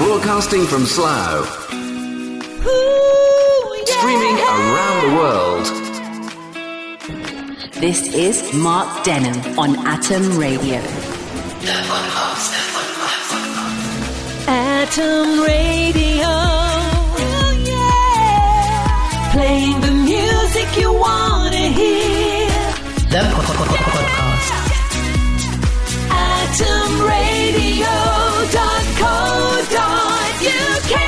Broadcasting from Slough. Streaming around the world. This is Mark Denholm on Atom Radio. Atom Radio. Oh, yeah. Playing the music you want to hear. The podcast. AtomRadio.co.uk.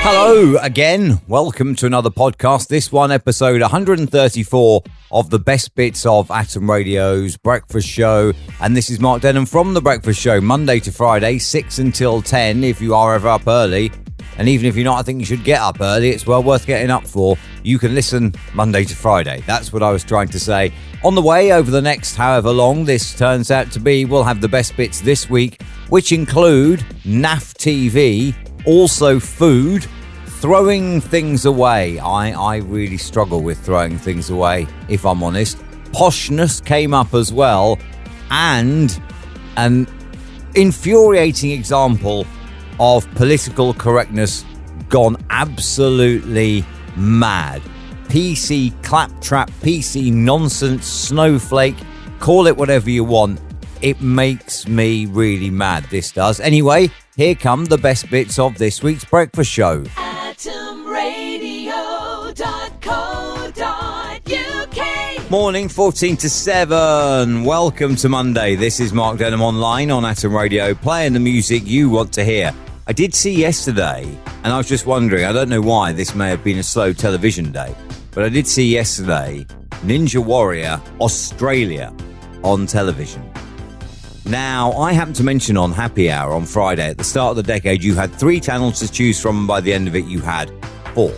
Hello again. Welcome to another podcast. This one, episode 134 of the best bits of Atom Radio's breakfast show. And this is Mark Denholm from The Breakfast Show, Monday to Friday, 6 until 10, if you are ever up early. And even if you're not, I think you should get up early. It's well worth getting up for. You can listen Monday to Friday. That's what I was trying to say. On the way, over the next however long this turns out to be, we'll have the best bits this week, which include naff TV, also food, throwing things away. I really struggle with throwing things away, if I'm honest. Poshness came up as well, and an infuriating example of political correctness gone absolutely mad. PC claptrap, PC nonsense, snowflake, call it whatever you want. It makes me really mad, this does. Anyway, here come the best bits of this week's breakfast show. AtomRadio.co.uk. Morning, 14 to 7. Welcome to Monday. This is Mark Denholm online on Atom Radio, playing the music you want to hear. I did see yesterday, and I was just wondering, I don't know why, this may have been a slow television day, but I did see yesterday Ninja Warrior Australia on television. Now, I happened to mention on Happy Hour on Friday, at the start of the decade, you had 3 channels to choose from, and by the end of it, you had 4.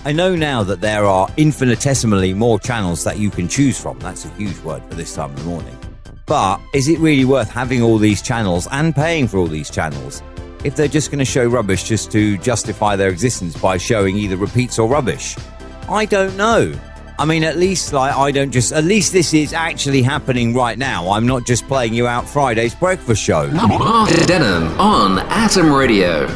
I know now that there are infinitesimally more channels that you can choose from. That's a huge word for this time of the morning. But is it really worth having all these channels and paying for all these channels if they're just going to show rubbish just to justify their existence by showing either repeats or rubbish? I don't know. I mean, at least this is actually happening right now. I'm not just playing you out Friday's breakfast show. Mark Denholm on Atom Radio.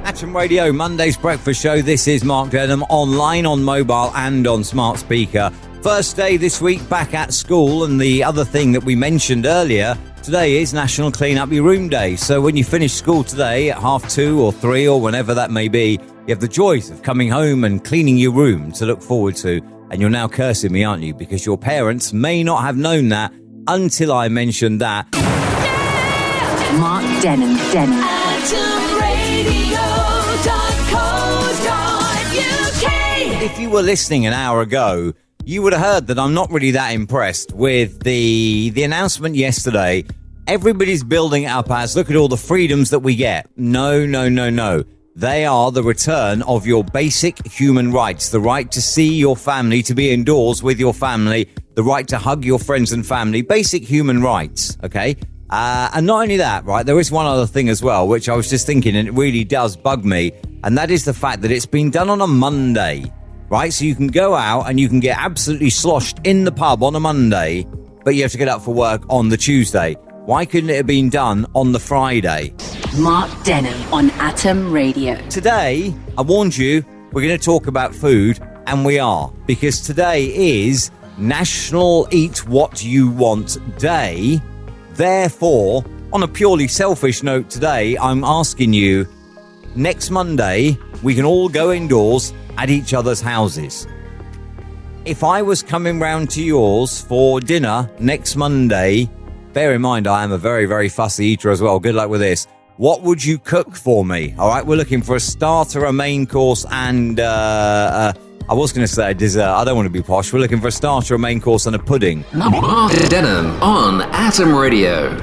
Atom Radio, Monday's breakfast show. This is Mark Denholm, online, on mobile and on smart speaker. First day this week back at school, and the other thing that we mentioned earlier, today is National Clean Up Your Room Day. So when you finish school today at 2:30 or 3 or whenever that may be, you have the joys of coming home and cleaning your room to look forward to. And you're now cursing me, aren't you? Because your parents may not have known that until I mentioned that. Yeah! Mark Denholm. AtomRadio.co.uk. If you were listening an hour ago, you would have heard that I'm not really that impressed with the announcement yesterday. Everybody's building it up as, look at all the freedoms that we get. No. They are the return of your basic human rights. The right to see your family, to be indoors with your family, the right to hug your friends and family. Basic human rights, okay? And not only that, right, there is one other thing as well, which I was just thinking, and it really does bug me, and that is the fact that it's been done on a Monday. Right, so you can go out and you can get absolutely sloshed in the pub on a Monday, but you have to get up for work on the Tuesday. Why couldn't it have been done on the Friday? Mark Denholm on Atom Radio. Today, I warned you, we're going to talk about food, and we are, because today is National Eat What You Want Day. Therefore, on a purely selfish note today, I'm asking you, next Monday, we can all go indoors at each other's houses. If I was coming round to yours for dinner next Monday, bear in mind I am a very, very fussy eater as well. Good luck with this. What would you cook for me? All right, we're looking for a starter, a main course, and I was going to say a dessert. I don't want to be posh. We're looking for a starter, a main course, and a pudding. Mark Denholm on Atom Radio.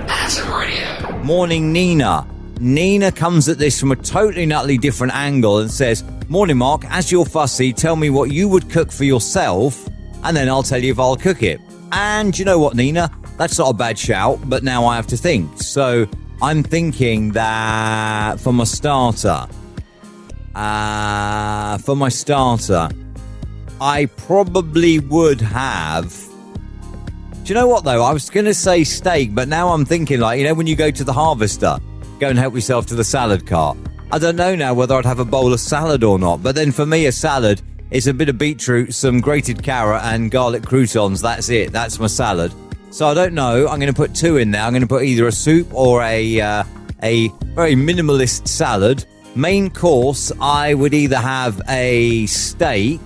Morning, Nina. Nina comes at this from a totally and utterly different angle and says, morning, Mark, as you're fussy, tell me what you would cook for yourself, and then I'll tell you if I'll cook it. And you know what, Nina? That's not a bad shout, but now I have to think. So I'm thinking that for my starter, I probably would have... Do you know what, though? I was going to say steak, but now I'm thinking, like, you know, when you go to the harvester go and help yourself to the salad cart. I don't know now whether I'd have a bowl of salad or not, but then for me a salad is a bit of beetroot, some grated carrot and garlic croutons. That's it. That's my salad. So I don't know. I'm going to put 2 in there. I'm going to put either a soup or a very minimalist salad. Main course, I would either have a steak,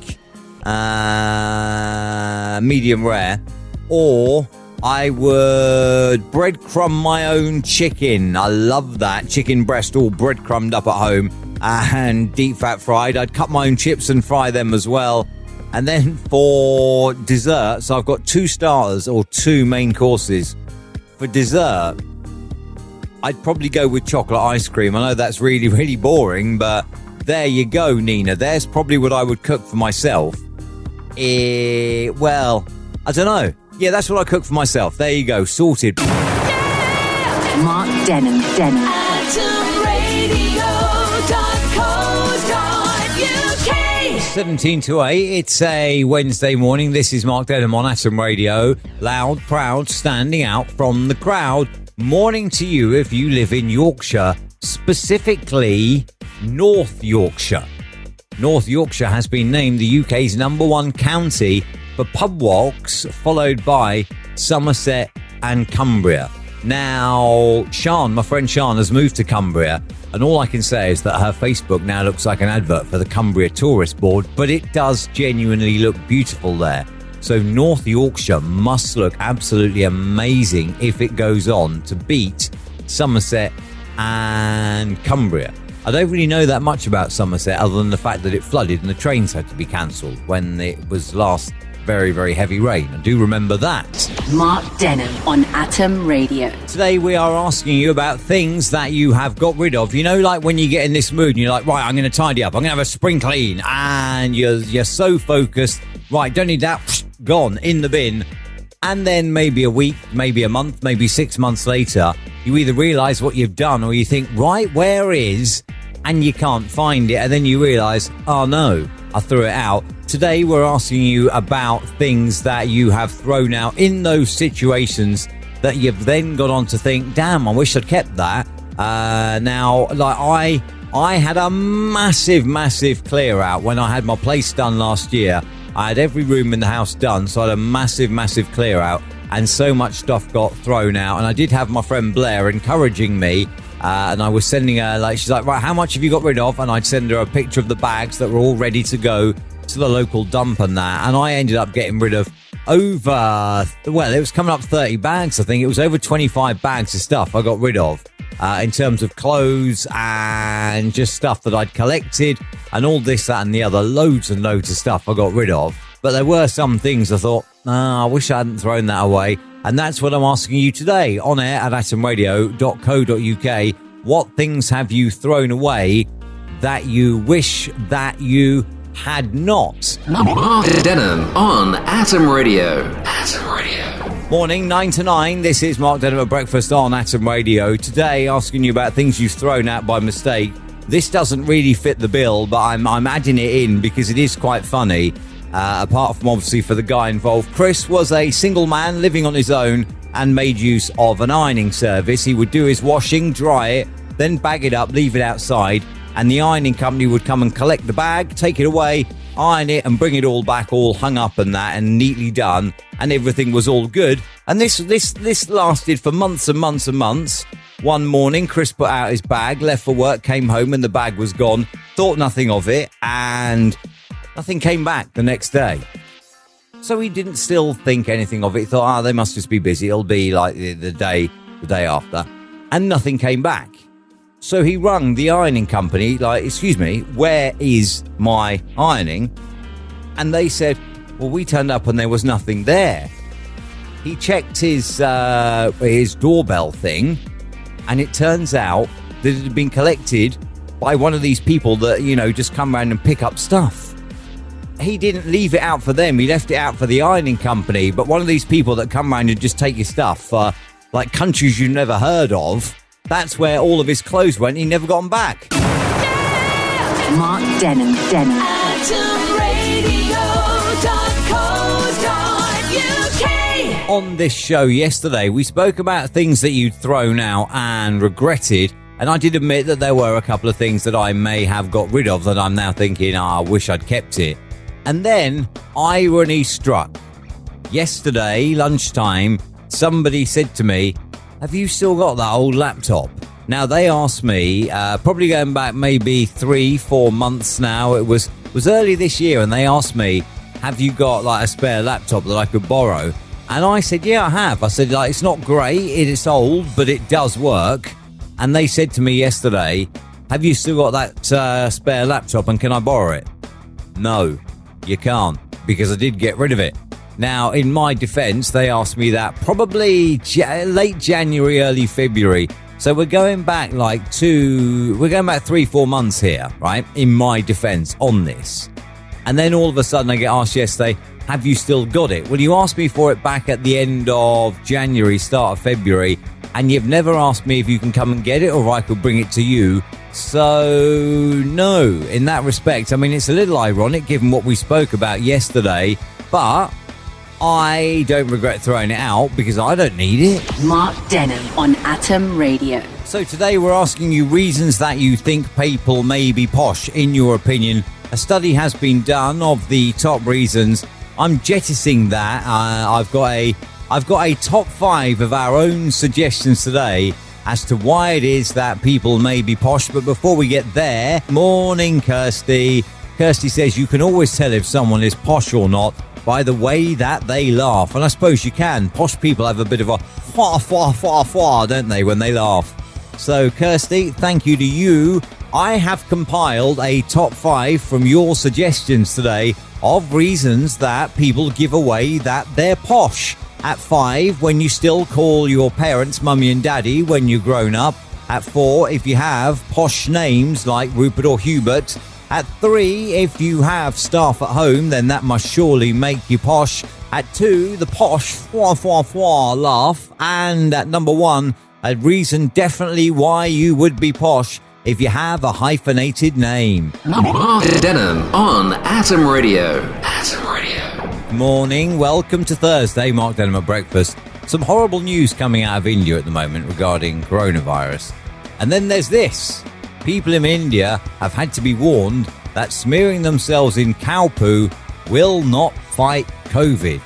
medium rare, or I would breadcrumb my own chicken. I love that. Chicken breast all breadcrumbed up at home and deep fat fried. I'd cut my own chips and fry them as well. And then for dessert, so I've got 2 starters or 2 main courses. For dessert, I'd probably go with chocolate ice cream. I know that's really, really boring, but there you go, Nina. There's probably what I would cook for myself. Well, I don't know. Yeah, that's what I cook for myself. There you go, sorted. Mark Denham. AtomRadio.co.uk 17 to 8. It's a Wednesday morning. This is Mark Denham on Atom Radio. Loud, proud, standing out from the crowd. Morning to you if you live in Yorkshire, specifically North Yorkshire. North Yorkshire has been named the UK's #1 county for pub walks, followed by Somerset and Cumbria. Now, Sian, my friend Sian, has moved to Cumbria, and all I can say is that her Facebook now looks like an advert for the Cumbria Tourist Board, but it does genuinely look beautiful there. So North Yorkshire must look absolutely amazing if it goes on to beat Somerset and Cumbria. I don't really know that much about Somerset other than the fact that it flooded and the trains had to be cancelled when it was last very, very heavy rain. I do remember that. Mark Denham on Atom Radio. Today we are asking you about things that you have got rid of. You know, like when you get in this mood and you're like, right, I'm going to tidy up, I'm going to have a spring clean, and you're so focused, right, don't need that, gone, in the bin. And then maybe a week, maybe a month, maybe 6 months later, you either realise what you've done or you think, right, where is, and you can't find it, and then you realise, oh no, I threw it out. Today we're asking you about things that you have thrown out in those situations that you've then got on to think, damn, I wish I'd kept that. Now, like I had a massive clear out when I had my place done last year. I had every room in the house done, so I had a massive clear out, and so much stuff got thrown out. And I did have my friend Blair encouraging me, and I was sending her, like, she's like, right, how much have you got rid of? And I'd send her a picture of the bags that were all ready to go to the local dump and that. And I ended up getting rid of it was coming up 30 bags, I think. It was over 25 bags of stuff I got rid of. In terms of clothes and just stuff that I'd collected and all this, that and the other, loads and loads of stuff I got rid of. But there were some things I thought, I wish I hadn't thrown that away. And that's what I'm asking you today on air at atomradio.co.uk. What things have you thrown away that you wish that you had not? Mark Denham on Atom Radio. Atom Radio. Morning, 9 to 9. This is Mark Denham at breakfast on Atom Radio. Today, asking you about things you've thrown out by mistake. This doesn't really fit the bill, but I'm adding it in because it is quite funny. Apart from obviously for the guy involved, Chris was a single man living on his own and made use of an ironing service. He would do his washing, dry it, then bag it up, leave it outside, and the ironing company would come and collect the bag, take it away, iron it, and bring it all back, all hung up and that, and neatly done, and everything was all good. And this lasted for months and months and months. One morning, Chris put out his bag, left for work, came home, and the bag was gone. Thought nothing of it, and nothing came back the next day. So he didn't still think anything of it. He thought, they must just be busy. It'll be like the day after. And nothing came back. So he rung the ironing company, like, excuse me, where is my ironing? And they said, well, we turned up and there was nothing there. He checked his doorbell thing, and it turns out that it had been collected by one of these people that, just come around and pick up stuff. He didn't leave it out for them. He left it out for the ironing company. But one of these people that come around and just take your stuff, like countries you've never heard of, that's where all of his clothes went. He never got them back. Mark Denham. AtomRadio.co.uk On this show yesterday, we spoke about things that you'd thrown out and regretted. And I did admit that there were a couple of things that I may have got rid of that I'm now thinking, I wish I'd kept it. And then irony struck. Yesterday, lunchtime, somebody said to me, have you still got that old laptop? Now, they asked me, probably going back maybe 3-4 months now, it was early this year, and they asked me, have you got like a spare laptop that I could borrow? And I said, yeah, I have. I said, like, it's not great, it's old, but it does work. And they said to me yesterday, have you still got that spare laptop and can I borrow it? No, you can't, because I did get rid of it. Now, in my defense, they asked me that probably late January, early February. So we're going back 3-4 months here, right? In my defense on this. And then all of a sudden I get asked yesterday, have you still got it? Well, you asked me for it back at the end of January, start of February, and you've never asked me if you can come and get it or if I could bring it to you. So, no, in that respect, I mean, it's a little ironic given what we spoke about yesterday, but I don't regret throwing it out because I don't need it. Mark Denham on Atom Radio. So today we're asking you reasons that you think people may be posh, in your opinion. A study has been done of the top reasons. I'm jettisoning that. I've got a top 5 of our own suggestions today as to why it is that people may be posh. But before we get there, morning, Kirsty. Kirsty says you can always tell if someone is posh or not by the way that they laugh. And I suppose you can. Posh people have a bit of a fa, don't they, when they laugh? So, Kirsty, thank you to you. I have compiled a top 5 from your suggestions today of reasons that people give away that they're posh. At 5, when you still call your parents mummy and daddy when you're grown up. At 4, if you have posh names like Rupert or Hubert. At 3, if you have staff at home, then that must surely make you posh. At 2, the posh laugh. And at number 1, a reason definitely why you would be posh if you have a hyphenated name. Mark Denham on Atom Radio. Atom Radio. Morning, welcome to Thursday, Mark Denham at breakfast. Some horrible news coming out of India at the moment regarding coronavirus. And then there's this. People in India have had to be warned that smearing themselves in cow poo will not fight COVID.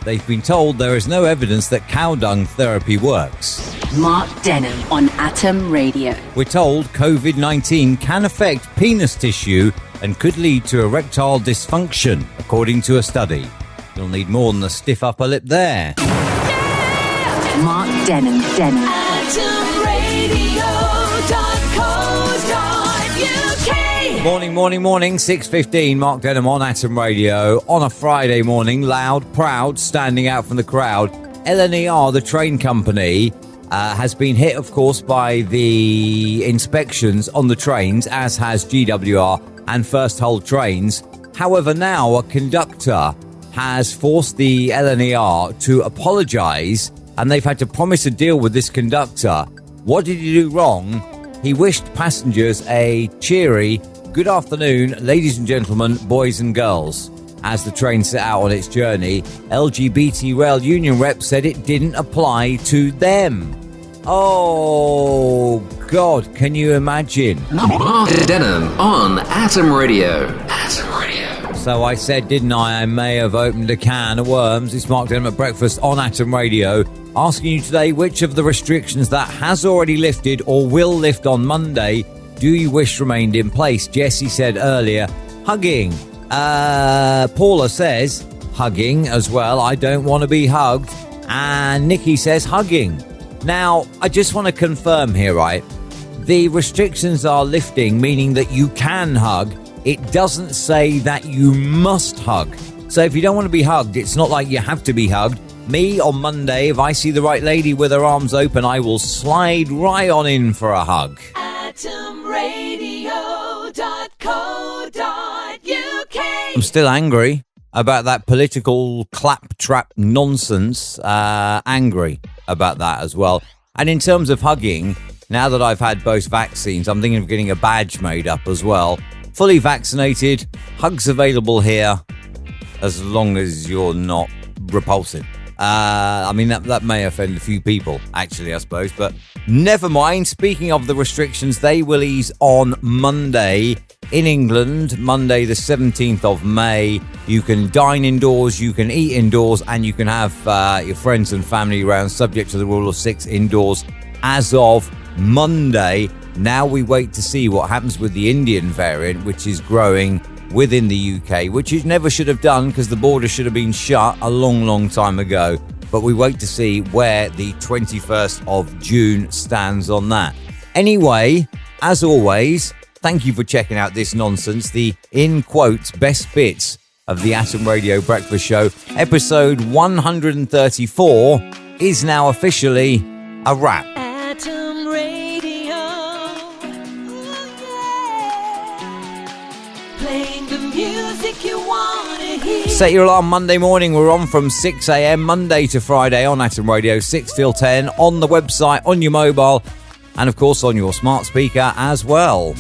They've been told there is no evidence that cow dung therapy works. Mark Denham on Atom Radio. We're told COVID-19 can affect penis tissue and could lead to erectile dysfunction, according to a study. You'll need more than a stiff upper lip there. Mark Denham. AtomRadio.co.uk. Morning, 6:15, Mark Denham on Atom Radio. On a Friday morning, loud, proud, standing out from the crowd. LNER, the train company, has been hit, of course, by the inspections on the trains, as has GWR and First Hull Trains. However, now a conductor has forced the LNER to apologise, and they've had to promise a deal with this conductor. What did he do wrong? He wished passengers a cheery good afternoon, ladies and gentlemen, boys and girls. As the train set out on its journey, LGBT Rail Union rep said it didn't apply to them. Oh, God, can you imagine? Mark Denham on Atom Radio. Atom Radio. So I said, didn't I? I may have opened a can of worms. It's Mark Denham at breakfast on Atom Radio, asking you today which of the restrictions that has already lifted or will lift on Monday do you wish remained in place? Jessie said earlier, hugging. Paula says, hugging as well. I don't want to be hugged. And Nikki says, hugging. Now, I just want to confirm here, right? The restrictions are lifting, meaning that you can hug. It doesn't say that you must hug. So if you don't want to be hugged, it's not like you have to be hugged. Me, on Monday, if I see the right lady with her arms open, I will slide right on in for a hug. AtomRadio.co.uk. I'm still angry about that political claptrap nonsense. Angry about that as well. And in terms of hugging, now that I've had both vaccines, I'm thinking of getting a badge made up as well. Fully vaccinated, hugs available here, as long as you're not repulsive. I mean, that may offend a few people, actually, I suppose. But never mind. Speaking of the restrictions, they will ease on Monday in England. Monday, the 17th of May. You can dine indoors, you can eat indoors, and you can have your friends and family around, subject to the rule of 6 indoors as of Monday. Now we wait to see what happens with the Indian variant, which is growing within the UK, which it never should have done because the border should have been shut a long time ago. But we wait to see where the 21st of June stands on that. Anyway, as always, thank you for checking out this nonsense, the, in quotes, best bits of the Atom Radio Breakfast Show. Episode 134 is now officially a wrap. Atom Radio. Playing the music you want to hear. Set your alarm Monday morning. We're on from 6 a.m. Monday to Friday on Atom Radio, 6 till 10, on the website, on your mobile, and of course on your smart speaker as well.